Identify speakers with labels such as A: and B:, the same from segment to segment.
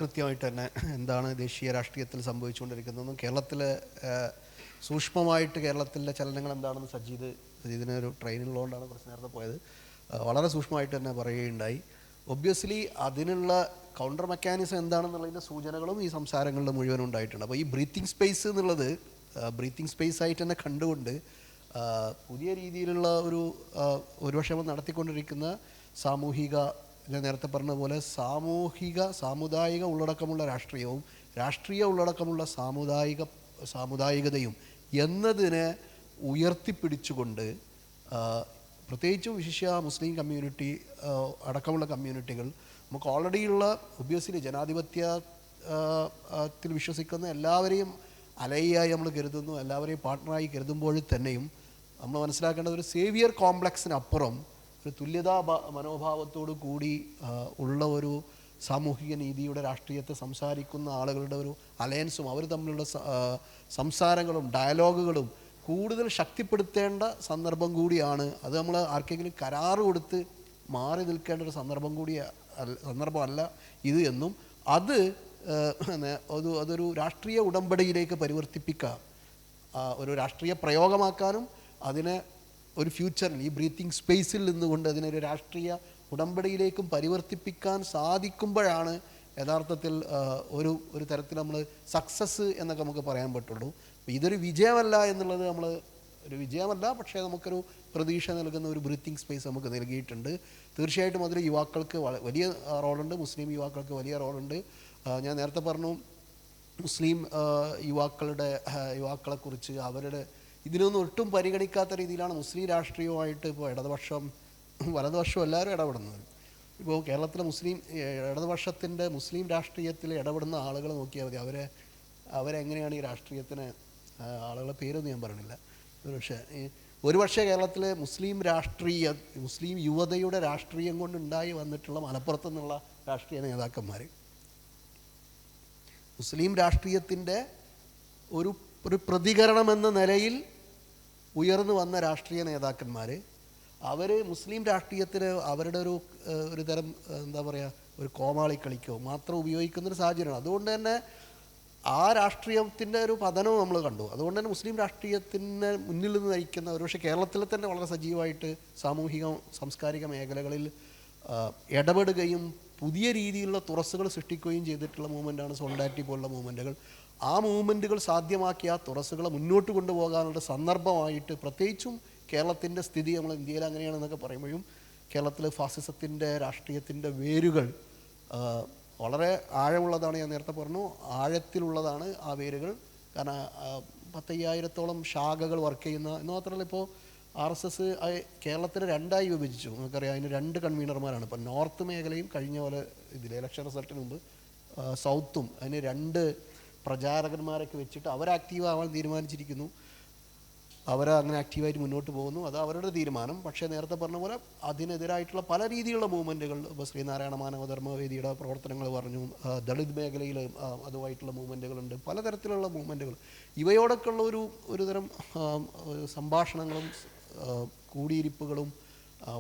A: കൃത്യമായിട്ട് തന്നെ എന്താണ് ദേശീയ രാഷ്ട്രീയത്തിൽ സംഭവിച്ചുകൊണ്ടിരിക്കുന്നതെന്നും കേരളത്തിലെ സൂക്ഷ്മമായിട്ട് കേരളത്തിലെ ചലനങ്ങൾ എന്താണെന്ന് സജീദിനെ ഒരു ട്രെയിനിലുള്ളതുകൊണ്ടാണ് കുറച്ച് നേരത്തെ പോയത്. വളരെ സൂക്ഷ്മമായിട്ട് തന്നെ പറയുകയുണ്ടായി. ഒബ്വിയസ്ലി അതിനുള്ള കൗണ്ടർ മെക്കാനിസം എന്താണെന്നുള്ളതിൻ്റെ സൂചനകളും ഈ സംസാരങ്ങളിൽ മുഴുവൻ ഉണ്ടായിട്ടുണ്ട്. അപ്പോൾ ഈ ബ്രീത്തിങ് സ്പേസ് എന്നുള്ളത് ബ്രീത്തിങ് സ്പേസ് ആയിട്ട് തന്നെ കണ്ടുകൊണ്ട് പുതിയ രീതിയിലുള്ള ഒരുപക്ഷെ നടത്തിക്കൊണ്ടിരിക്കുന്ന സാമൂഹിക, ഞാൻ നേരത്തെ പറഞ്ഞ പോലെ സാമുദായിക ഉള്ളടക്കമുള്ള രാഷ്ട്രീയവും രാഷ്ട്രീയ ഉള്ളടക്കമുള്ള സാമുദായികതയും എന്നതിനെ ഉയർത്തിപ്പിടിച്ചുകൊണ്ട് പ്രത്യേകിച്ചും വിശിഷ്യ മുസ്ലിം കമ്മ്യൂണിറ്റി അടക്കമുള്ള കമ്മ്യൂണിറ്റികൾ നമുക്ക് ഓൾറെഡിയുള്ള ഒബ്വിയസ്ലി ജനാധിപത്യത്തിൽ വിശ്വസിക്കുന്ന എല്ലാവരെയും അലയായി നമ്മൾ കരുതുന്നു, എല്ലാവരെയും പാർട്ട്ണറായി കരുതുമ്പോൾ തന്നെയും നമ്മൾ മനസ്സിലാക്കേണ്ടത് ഒരു സേവിയർ കോംപ്ലക്സിനപ്പുറം ഒരു തുല്യതാ മനോഭാവത്തോടു കൂടി ഉള്ള ഒരു സാമൂഹിക നീതിയുടെ രാഷ്ട്രീയത്തെ സംസാരിക്കുന്ന ആളുകളുടെ ഒരു അലയൻസും അവർ തമ്മിലുള്ള സംസാരങ്ങളും ഡയലോഗുകളും കൂടുതൽ ശക്തിപ്പെടുത്തേണ്ട സന്ദർഭം കൂടിയാണ്. അത് നമ്മൾ ആർക്കെങ്കിലും കരാറ് കൊടുത്ത് മാറി നിൽക്കേണ്ട ഒരു സന്ദർഭമല്ല ഇത് എന്നും അതൊരു രാഷ്ട്രീയ ഉടമ്പടിയിലേക്ക് പരിവർത്തിപ്പിക്കാം, ഒരു രാഷ്ട്രീയ പ്രയോഗമാക്കാനും അതിനെ ഒരു ഫ്യൂച്ചറിൽ ഈ ബ്രീത്തിങ് സ്പേസിൽ നിന്നുകൊണ്ട് അതിനൊരു രാഷ്ട്രീയ ഉടമ്പടിയിലേക്കും പരിവർത്തിപ്പിക്കാൻ സാധിക്കുമ്പോഴാണ് യഥാർത്ഥത്തിൽ ഒരു തരത്തിൽ നമ്മൾ സക്സസ് എന്നൊക്കെ നമുക്ക് പറയാൻ പറ്റുള്ളൂ. ഇതൊരു വിജയമല്ല എന്നുള്ളത് ഒരു വിജയമല്ല, പക്ഷേ നമുക്കൊരു പ്രതീക്ഷ നൽകുന്ന ഒരു ബ്രീത്തിങ് സ്പേസ് നമുക്ക് നൽകിയിട്ടുണ്ട്. തീർച്ചയായിട്ടും അതിൽ യുവാക്കൾക്ക് വലിയ റോളുണ്ട്, മുസ്ലിം യുവാക്കൾക്ക് വലിയ റോളുണ്ട്. ഞാൻ നേരത്തെ പറഞ്ഞു മുസ്ലിം യുവാക്കളെക്കുറിച്ച് അവരുടെ ഇതിനൊന്നും ഒട്ടും പരിഗണിക്കാത്ത രീതിയിലാണ് മുസ്ലിം രാഷ്ട്രീയവുമായിട്ട് ഇപ്പോൾ വലതുപക്ഷം എല്ലാവരും ഇടപെടുന്നത്. ഇപ്പോൾ കേരളത്തിലെ ഇടതുപക്ഷത്തിൻ്റെ മുസ്ലിം രാഷ്ട്രീയത്തിൽ ഇടപെടുന്ന ആളുകൾ നോക്കിയാൽ മതി, അവരെങ്ങനെയാണ് ഈ രാഷ്ട്രീയത്തിന്, ആളുകളുടെ പേരൊന്നും ഞാൻ പറയണില്ല, ഒരുപക്ഷെ കേരളത്തിലെ മുസ്ലിം യുവതയുടെ രാഷ്ട്രീയം കൊണ്ടുണ്ടായി വന്നിട്ടുള്ള മലപ്പുറത്തു നിന്നുള്ള രാഷ്ട്രീയ നേതാക്കന്മാർ, മുസ്ലിം രാഷ്ട്രീയത്തിൻ്റെ ഒരു പ്രതികരണമെന്ന നിലയിൽ ഉയർന്നു വന്ന രാഷ്ട്രീയ നേതാക്കന്മാർ, അവർ മുസ്ലിം രാഷ്ട്രീയത്തിൽ അവരുടെ ഒരു തരം എന്താ പറയുക ഒരു കോമാളിക്കളിക്കോ മാത്രം ഉപയോഗിക്കുന്നൊരു സാഹചര്യമാണ്. അതുകൊണ്ട് തന്നെ ആ രാഷ്ട്രീയത്തിൻ്റെ ഒരു പതനവും നമ്മൾ കണ്ടു. അതുകൊണ്ട് തന്നെ മുസ്ലിം രാഷ്ട്രീയത്തിന് മുന്നിൽ നിന്ന് നയിക്കുന്ന ഒരുപക്ഷെ കേരളത്തിൽ തന്നെ വളരെ സജീവമായിട്ട് സാമൂഹിക സാംസ്കാരിക മേഖലകളിൽ ഇടപെടുകയും പുതിയ രീതിയിലുള്ള തുറസ്സുകൾ സൃഷ്ടിക്കുകയും ചെയ്തിട്ടുള്ള മൂവ്മെൻറ്റാണ് സോളിഡാരിറ്റി പോലുള്ള മൂവ്മെൻറ്റുകൾ. ആ മൂവ്മെൻറ്റുകൾ സാധ്യമാക്കിയ ആ തുറസ്സുകളെ മുന്നോട്ട് കൊണ്ടുപോകാനുള്ള സന്ദർഭമായിട്ട് പ്രത്യേകിച്ചും കേരളത്തിൻ്റെ സ്ഥിതി നമ്മൾ ഇന്ത്യയിൽ അങ്ങനെയാണെന്നൊക്കെ പറയുമ്പോഴും കേരളത്തിൽ ഫാസിസത്തിൻ്റെ രാഷ്ട്രീയത്തിൻ്റെ വേരുകൾ വളരെ ആഴമുള്ളതാണ്. ഞാൻ നേരത്തെ പറഞ്ഞു, ആഴത്തിലുള്ളതാണ് ആ വേരുകൾ. കാരണം 10,000-ഓളം ശാഖകൾ വർക്ക് ചെയ്യുന്ന, എന്ന് മാത്രമല്ല ഇപ്പോൾ RSS കേരളത്തിന് രണ്ടായി വിഭജിച്ചു. നമുക്കറിയാം, അതിന് 2 കൺവീനർമാരാണ്. ഇപ്പോൾ നോർത്ത് മേഖലയും കഴിഞ്ഞ പോലെ ഇലക്ഷൻ റിസൾട്ടിന് മുമ്പ് സൗത്തും അതിന് 2 പ്രചാരകന്മാരൊക്കെ വെച്ചിട്ട് ആക്റ്റീവ് ആവാൻ തീരുമാനിച്ചിരിക്കുന്നു. അങ്ങനെ ആക്റ്റീവായിട്ട് മുന്നോട്ട് പോകുന്നു, അത് അവരുടെ തീരുമാനം. പക്ഷേ നേരത്തെ പറഞ്ഞ പോലെ അതിനെതിരായിട്ടുള്ള പല രീതിയിലുള്ള മൂവ്മെൻറ്റുകൾ, ഇപ്പോൾ ശ്രീനാരായണ മാനവധർമ്മവേദിയുടെ പ്രവർത്തനങ്ങൾ പറഞ്ഞു, ദളിത് മേഖലയിൽ അതുമായിട്ടുള്ള മൂവ്മെൻറ്റുകളുണ്ട്, പലതരത്തിലുള്ള മൂവ്മെൻറ്റുകൾ. ഇവയോടൊക്കെയുള്ള ഒരു തരം സംഭാഷണങ്ങളും കൂടിയിരിപ്പുകളും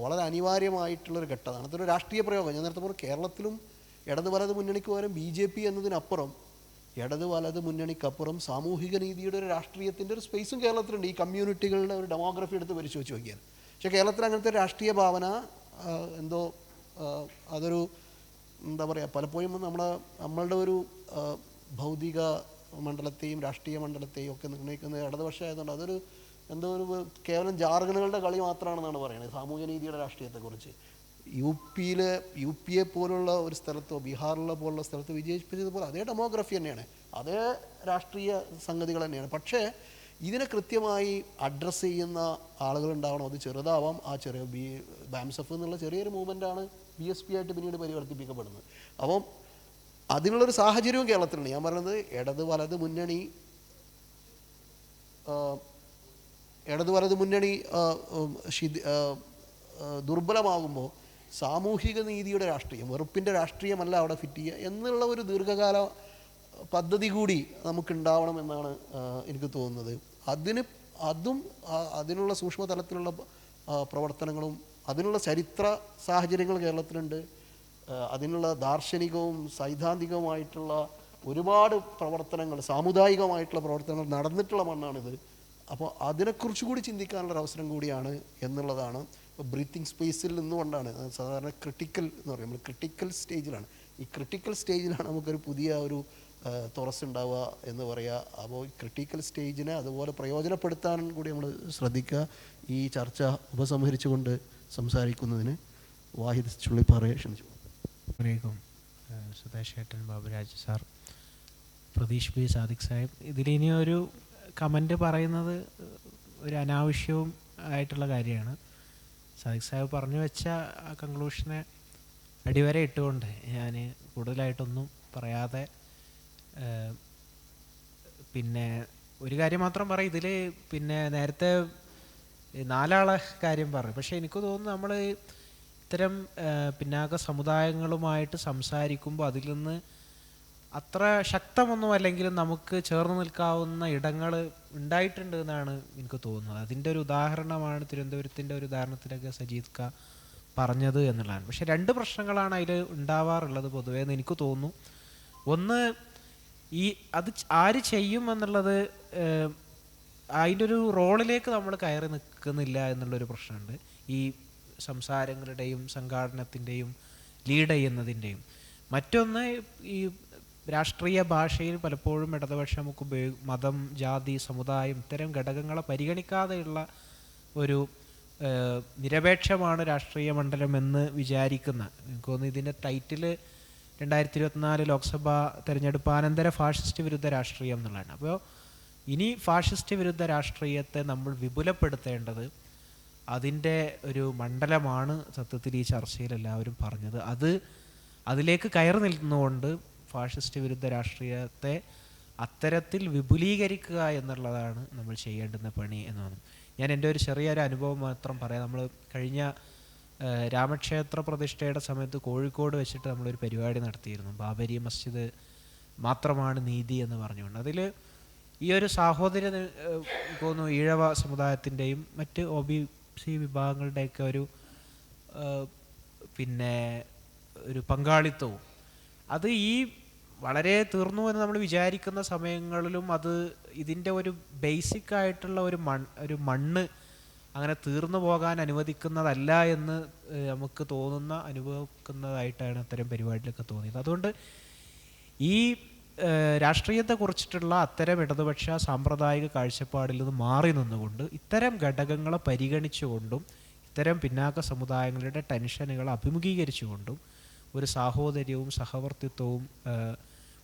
A: വളരെ അനിവാര്യമായിട്ടുള്ളൊരു ഘട്ടമാണ്. അതൊരു രാഷ്ട്രീയ പ്രയോഗം. ഞാൻ നേരത്തെ പറഞ്ഞു, കേരളത്തിലും ഇടത് വലത് മുന്നണിക്ക് പകരം BJP എന്നതിനപ്പുറം ഇടത് വലത് മുന്നണിക്കപ്പുറം സാമൂഹിക നീതിയുടെ ഒരു രാഷ്ട്രീയത്തിൻ്റെ ഒരു സ്പേസും കേരളത്തിലുണ്ട്. ഈ കമ്മ്യൂണിറ്റികളുടെ ഒരു ഡെമോഗ്രഫി എടുത്ത് പരിശോധിച്ച് നോക്കിയാൽ. പക്ഷേ കേരളത്തിൽ അങ്ങനത്തെ രാഷ്ട്രീയ ഭാവന അതൊരു എന്താ പറയുക, പലപ്പോഴും നമ്മളുടെ ഒരു ഭൗതിക മണ്ഡലത്തെയും രാഷ്ട്രീയ മണ്ഡലത്തെയും ഒക്കെ നിർണ്ണയിക്കുന്നത് ഇടതുപക്ഷമായതുകൊണ്ട് അതൊരു കേവലം ജാർഗനുകളുടെ കളി മാത്രമാണെന്നാണ് പറയുന്നത് സാമൂഹ്യ നീതിയുടെ രാഷ്ട്രീയത്തെക്കുറിച്ച്. യു.പി.യെ പോലുള്ള ഒരു സ്ഥലത്തോ ബീഹാറിലെ പോലുള്ള സ്ഥലത്ത് വിജയിപ്പിച്ചതുപോലെ അതേ ഡെമോഗ്രഫി തന്നെയാണ്, അതേ രാഷ്ട്രീയ സംഗതികൾ തന്നെയാണ്. പക്ഷേ ഇതിനെ കൃത്യമായി അഡ്രസ്സ് ചെയ്യുന്ന ആളുകളുണ്ടാവണം. അത് ചെറുതാവാം. ആ ബാംസഫ് എന്നുള്ള ചെറിയൊരു മൂവ്മെൻറ്റാണ് BSP ആയിട്ട് പിന്നീട് പരിവർത്തിപ്പിക്കപ്പെടുന്നത്. അപ്പം അതിനുള്ളൊരു സാഹചര്യവും കേരളത്തിലുണ്ട്. ഞാൻ പറയുന്നത് ഇടത് വലത് മുന്നണി ദുർബലമാകുമ്പോൾ സാമൂഹിക നീതിയുടെ രാഷ്ട്രീയം, വെറുപ്പിൻ്റെ രാഷ്ട്രീയമല്ല അവിടെ ഫിറ്റ് ചെയ്യുക എന്നുള്ള ഒരു ദീർഘകാല പദ്ധതി കൂടി നമുക്കുണ്ടാവണം എന്നാണ് എനിക്ക് തോന്നുന്നത്. അതിനുള്ള സൂക്ഷ്മതലത്തിലുള്ള പ്രവർത്തനങ്ങളും അതിനുള്ള ചരിത്ര സാഹചര്യങ്ങൾ കേരളത്തിലുണ്ട്. അതിനുള്ള ദാർശനികവും സൈദ്ധാന്തികവുമായിട്ടുള്ള ഒരുപാട് പ്രവർത്തനങ്ങൾ, സാമുദായികമായിട്ടുള്ള പ്രവർത്തനങ്ങൾ നടന്നിട്ടുള്ള മണ്ണാണിത്. അപ്പോൾ അതിനെക്കുറിച്ച് കൂടി ചിന്തിക്കാനുള്ളൊരു അവസരം കൂടിയാണ് എന്നുള്ളതാണ്. ഇപ്പോൾ ബ്രീത്തിങ് സ്പേസിൽ നിന്നുകൊണ്ടാണ് സാധാരണ ക്രിട്ടിക്കൽ എന്ന് പറയും, നമ്മൾ ക്രിട്ടിക്കൽ സ്റ്റേജിലാണ്. ഈ ക്രിട്ടിക്കൽ സ്റ്റേജിലാണ് നമുക്കൊരു പുതിയ ഒരു തുറസ്സുണ്ടാവുക എന്ന് പറയുക. അപ്പോൾ ഈ ക്രിട്ടിക്കൽ സ്റ്റേജിനെ അതുപോലെ പ്രയോജനപ്പെടുത്താൻ കൂടി നമ്മൾ ശ്രദ്ധിക്കുക. ഈ ചർച്ച ഉപസംഹരിച്ചുകൊണ്ട് സംസാരിക്കുന്നതിന് വാഹിദ് ചുള്ളിപ്പാറയെ ക്ഷണിച്ചു.
B: സുധേഷ് ഏട്ടൻ, ബാബുരാജ് സാർ, പ്രതീഷ് ബി, സാദിഖ് സാഹിബ്, ഇതിലിനി ഒരു കമൻറ്റ് പറയുന്നത് ഒരു അനാവശ്യവും ആയിട്ടുള്ള കാര്യമാണ്. സാദിഖ് സാഹിബ് പറഞ്ഞു വെച്ച ആ കൺക്ലൂഷനെ അടിവരെ ഇട്ടുകൊണ്ട് ഞാൻ കൂടുതലായിട്ടൊന്നും പറയാതെ പിന്നെ ഒരു കാര്യം മാത്രം പറയും. ഇതിൽ പിന്നെ നേരത്തെ 4 ആളെ കാര്യം പറയും. പക്ഷേ എനിക്ക് തോന്നുന്നു നമ്മൾ ഇത്തരം പിന്നാക്ക സമുദായങ്ങളുമായിട്ട് സംസാരിക്കുമ്പോൾ അതിൽ നിന്ന് അത്ര ശക്തമൊന്നും അല്ലെങ്കിലും നമുക്ക് ചേർന്ന് നിൽക്കാവുന്ന ഇടങ്ങൾ ഉണ്ടായിട്ടുണ്ട് എന്നാണ് എനിക്ക് തോന്നുന്നത്. അതിൻ്റെ ഒരു ഉദാഹരണമാണ് തിരുവനന്തപുരത്തിൻ്റെ ഒരു ഉദാഹരണത്തിലൊക്കെ സജീദ് ക പറഞ്ഞത് എന്നുള്ളതാണ്. പക്ഷേ 2 പ്രശ്നങ്ങളാണ് അതിൽ ഉണ്ടാവാറുള്ളത് പൊതുവേ എന്ന് എനിക്ക് തോന്നുന്നു. ഒന്ന്, അത് ആര് ചെയ്യും എന്നുള്ളത്, അതിൻ്റെ ഒരു റോളിലേക്ക് നമ്മൾ കയറി നിൽക്കുന്നില്ല എന്നുള്ളൊരു പ്രശ്നമുണ്ട്. ഈ സംസാരങ്ങളുടെയും സംഘാടനത്തിൻ്റെയും ലീഡ് ചെയ്യുന്നതിൻ്റെയും. മറ്റൊന്ന്, ഈ രാഷ്ട്രീയ ഭാഷയിൽ പലപ്പോഴും ഇടതുപക്ഷം മതം, ജാതി, സമുദായം ഇത്തരം ഘടകങ്ങളെ പരിഗണിക്കാതെയുള്ള ഒരു നിരപേക്ഷമാണ് രാഷ്ട്രീയ മണ്ഡലം എന്ന് വിചാരിക്കുന്ന, എനിക്ക് തോന്നുന്നു ഇതിൻ്റെ ടൈറ്റിൽ 2024 ലോക്സഭാ തെരഞ്ഞെടുപ്പ് അനന്തര ഫാഷിസ്റ്റ് വിരുദ്ധ രാഷ്ട്രീയം എന്നുള്ളതാണ്. അപ്പോൾ ഇനി ഫാഷിസ്റ്റ് വിരുദ്ധ രാഷ്ട്രീയത്തെ നമ്മൾ വിപുലപ്പെടുത്തേണ്ടത് അതിൻ്റെ ഒരു മണ്ഡലമാണ് സത്യത്തിൽ ഈ ചർച്ചയിൽ എല്ലാവരും പറഞ്ഞത്. അതിലേക്ക് കയറി നിൽക്കുന്നുകൊണ്ട് ഫാഷിസ്റ്റ് വിരുദ്ധ രാഷ്ട്രീയത്തെ അത്തരത്തിൽ വിപുലീകരിക്കുക എന്നുള്ളതാണ് നമ്മൾ ചെയ്യേണ്ടുന്ന പണി എന്നാണ്. ഞാൻ എൻ്റെ ഒരു ചെറിയൊരു അനുഭവം മാത്രം പറയാം. നമ്മൾ കഴിഞ്ഞ രാമക്ഷേത്ര പ്രതിഷ്ഠയുടെ സമയത്ത് കോഴിക്കോട് വെച്ചിട്ട് നമ്മളൊരു പരിപാടി നടത്തിയിരുന്നു. ബാബരി മസ്ജിദ് മാത്രമാണ് നീതി എന്ന് പറഞ്ഞുകൊണ്ട്. അതിൽ ഈ ഒരു സാഹോദര്യ തോന്നുന്നു ഈഴവ സമുദായത്തിൻ്റെയും മറ്റ് OBC വിഭാഗങ്ങളുടെയൊക്കെ പിന്നെ ഒരു പങ്കാളിത്തവും അത് ഈ വളരെ തീർന്നു എന്ന് നമ്മൾ വിചാരിക്കുന്ന സമയങ്ങളിലും അത് ഇതിൻ്റെ ഒരു ബേസിക് ആയിട്ടുള്ള ഒരു മണ്ണ് അങ്ങനെ തീർന്നു പോകാൻ അനുവദിക്കുന്നതല്ല എന്ന് നമുക്ക് അനുഭവിക്കുന്നതായിട്ടാണ് അത്തരം പരിപാടിയിലൊക്കെ തോന്നിയത്. അതുകൊണ്ട് ഈ രാഷ്ട്രീയത്തെക്കുറിച്ചിട്ടുള്ള അത്തരം ഇടതുപക്ഷ സാമ്പ്രദായിക കാഴ്ചപ്പാടിൽ നിന്ന് മാറി നിന്നുകൊണ്ട് ഇത്തരം ഘടകങ്ങളെ പരിഗണിച്ചുകൊണ്ടും ഇത്തരം പിന്നാക്ക സമുദായങ്ങളുടെ ടെൻഷനുകളെ അഭിമുഖീകരിച്ചുകൊണ്ടും ഒരു സാഹോദര്യവും സഹവർത്തിത്വവും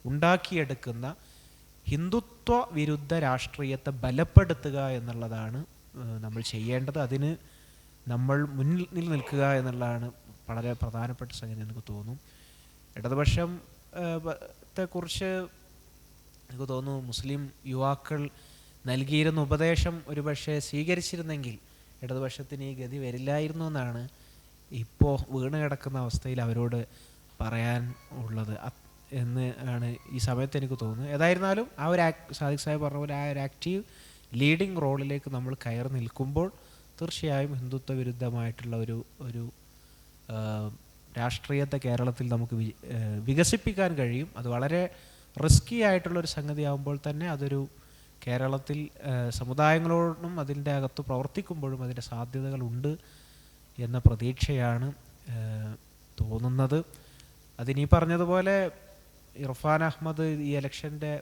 B: ഉണ്ടാക്കിയെടുക്കുന്ന ഹിന്ദുത്വ വിരുദ്ധ രാഷ്ട്രീയത്തെ ബലപ്പെടുത്തുക എന്നുള്ളതാണ് നമ്മൾ ചെയ്യേണ്ടത്. അതിന് നമ്മൾ മുന്നിൽ നിൽക്കുക എന്നുള്ളതാണ് വളരെ പ്രധാനപ്പെട്ട സംഗതി എനിക്ക് തോന്നുന്നു. ഇടതുപക്ഷത്തെക്കുറിച്ച് എനിക്ക് തോന്നുന്നു മുസ്ലിം യുവാക്കൾ നൽകിയിരുന്ന ഉപദേശം ഒരുപക്ഷെ സ്വീകരിച്ചിരുന്നെങ്കിൽ ഇടതുപക്ഷത്തിന് ഈ ഗതി വരില്ലായിരുന്നു എന്നാണ് ഇപ്പോൾ വീണ് കിടക്കുന്ന അവസ്ഥയിൽ അവരോട് പറയാൻ ഉള്ളത് എന്ന് ആണ് ഈ സമയത്ത് എനിക്ക് തോന്നുന്നത്. ഏതായിരുന്നാലും ആ ഒരു സാദിഖ് സാഹിബ് പറഞ്ഞ പോലെ ആ ഒരു ആക്റ്റീവ് ലീഡിങ് റോളിലേക്ക് നമ്മൾ കയറി നിൽക്കുമ്പോൾ തീർച്ചയായും ഹിന്ദുത്വ വിരുദ്ധമായിട്ടുള്ള ഒരു രാഷ്ട്രീയത്തെ കേരളത്തിൽ നമുക്ക് വികസിപ്പിക്കാൻ കഴിയും. അത് വളരെ റിസ്കി ആയിട്ടുള്ളൊരു സംഗതി ആകുമ്പോൾ തന്നെ അതൊരു കേരളത്തിൽ സമുദായങ്ങളോടും അതിൻ്റെ അകത്ത് പ്രവർത്തിക്കുമ്പോഴും അതിൻ്റെ സാധ്യതകളുണ്ട് എന്ന പ്രതീക്ഷയാണ് തോന്നുന്നത്. അതിനീ പറഞ്ഞതുപോലെ ഇർഫാൻ അഹമ്മദ് ഈ ഇലക്ഷൻ്റെ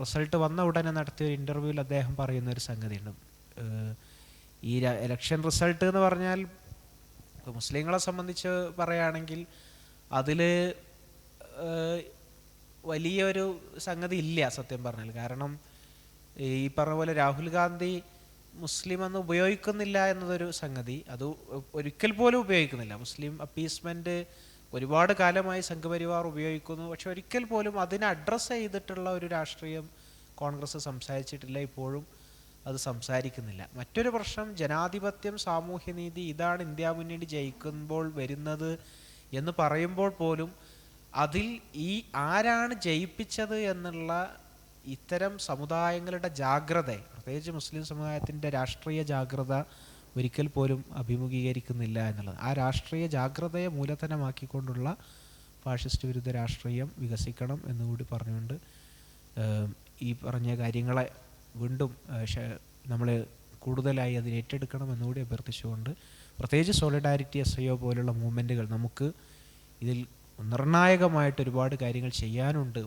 B: റിസൾട്ട് വന്ന ഉടനെ നടത്തിയ ഒരു ഇൻ്റർവ്യൂവിൽ അദ്ദേഹം പറയുന്നൊരു സംഗതിയുണ്ട്. ഈ ഇലക്ഷൻ റിസൾട്ട് എന്ന് പറഞ്ഞാൽ മുസ്ലിങ്ങളെ സംബന്ധിച്ച് പറയുകയാണെങ്കിൽ അതിൽ വലിയൊരു സംഗതി ഇല്ല സത്യം പറഞ്ഞാൽ. കാരണം ഈ പറഞ്ഞ പോലെ രാഹുൽ ഗാന്ധി മുസ്ലിം എന്ന് ഉപയോഗിക്കുന്നില്ല എന്നതൊരു സംഗതി, അത് ഒരിക്കൽ പോലും ഉപയോഗിക്കുന്നില്ല. മുസ്ലിം അപ്പീസ്മെൻറ്റ് ഒരുപാട് കാലമായി സംഘപരിവാർ ഉപയോഗിക്കുന്നു, പക്ഷെ ഒരിക്കൽ പോലും അതിനെ അഡ്രസ്സ് ചെയ്തിട്ടുള്ള ഒരു രാഷ്ട്രീയം കോൺഗ്രസ് സംസാരിച്ചിട്ടില്ല, ഇപ്പോഴും അത് സംസാരിക്കുന്നില്ല. മറ്റൊരു പ്രശ്നം ജനാധിപത്യം, സാമൂഹ്യനീതി, ഇതാണ് ഇന്ത്യ മുന്നണി ജയിക്കുമ്പോൾ വരുന്നത് എന്ന് പറയുമ്പോൾ പോലും അതിൽ ഈ ആരാണ് ജയിപ്പിച്ചത് എന്നുള്ള ഇത്തരം സമുദായങ്ങളുടെ ജാഗ്രത, പ്രത്യേകിച്ച് മുസ്ലിം സമുദായത്തിൻ്റെ രാഷ്ട്രീയ ജാഗ്രത ഒരിക്കൽ പോലും അഭിമുഖീകരിക്കുന്നില്ല എന്നുള്ളത്. ആ രാഷ്ട്രീയ ജാഗ്രതയെ മൂലധനമാക്കിക്കൊണ്ടുള്ള ഫാഷിസ്റ്റ് വിരുദ്ധ രാഷ്ട്രീയം വികസിക്കണം എന്നുകൂടി പറഞ്ഞുകൊണ്ട് ഈ പറഞ്ഞ കാര്യങ്ങളെ വീണ്ടും നമ്മൾ കൂടുതലായി അതിനെ ഏറ്റെടുക്കണം എന്നുകൂടി അഭ്യർത്ഥിച്ചുകൊണ്ട്, പ്രത്യേകിച്ച് സോളിഡാരിറ്റി SIO പോലുള്ള മൂവ്മെൻറ്റുകൾ നമുക്ക് ഇതിൽ നിർണായകമായിട്ട് ഒരുപാട് കാര്യങ്ങൾ ചെയ്യാനുണ്ട്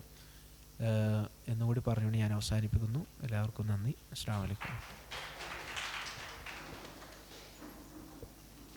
B: എന്നുകൂടി പറഞ്ഞുകൊണ്ട് ഞാൻ അവസാനിപ്പിക്കുന്നു. എല്ലാവർക്കും നന്ദി. അസ്സലാമു അലൈക്കും.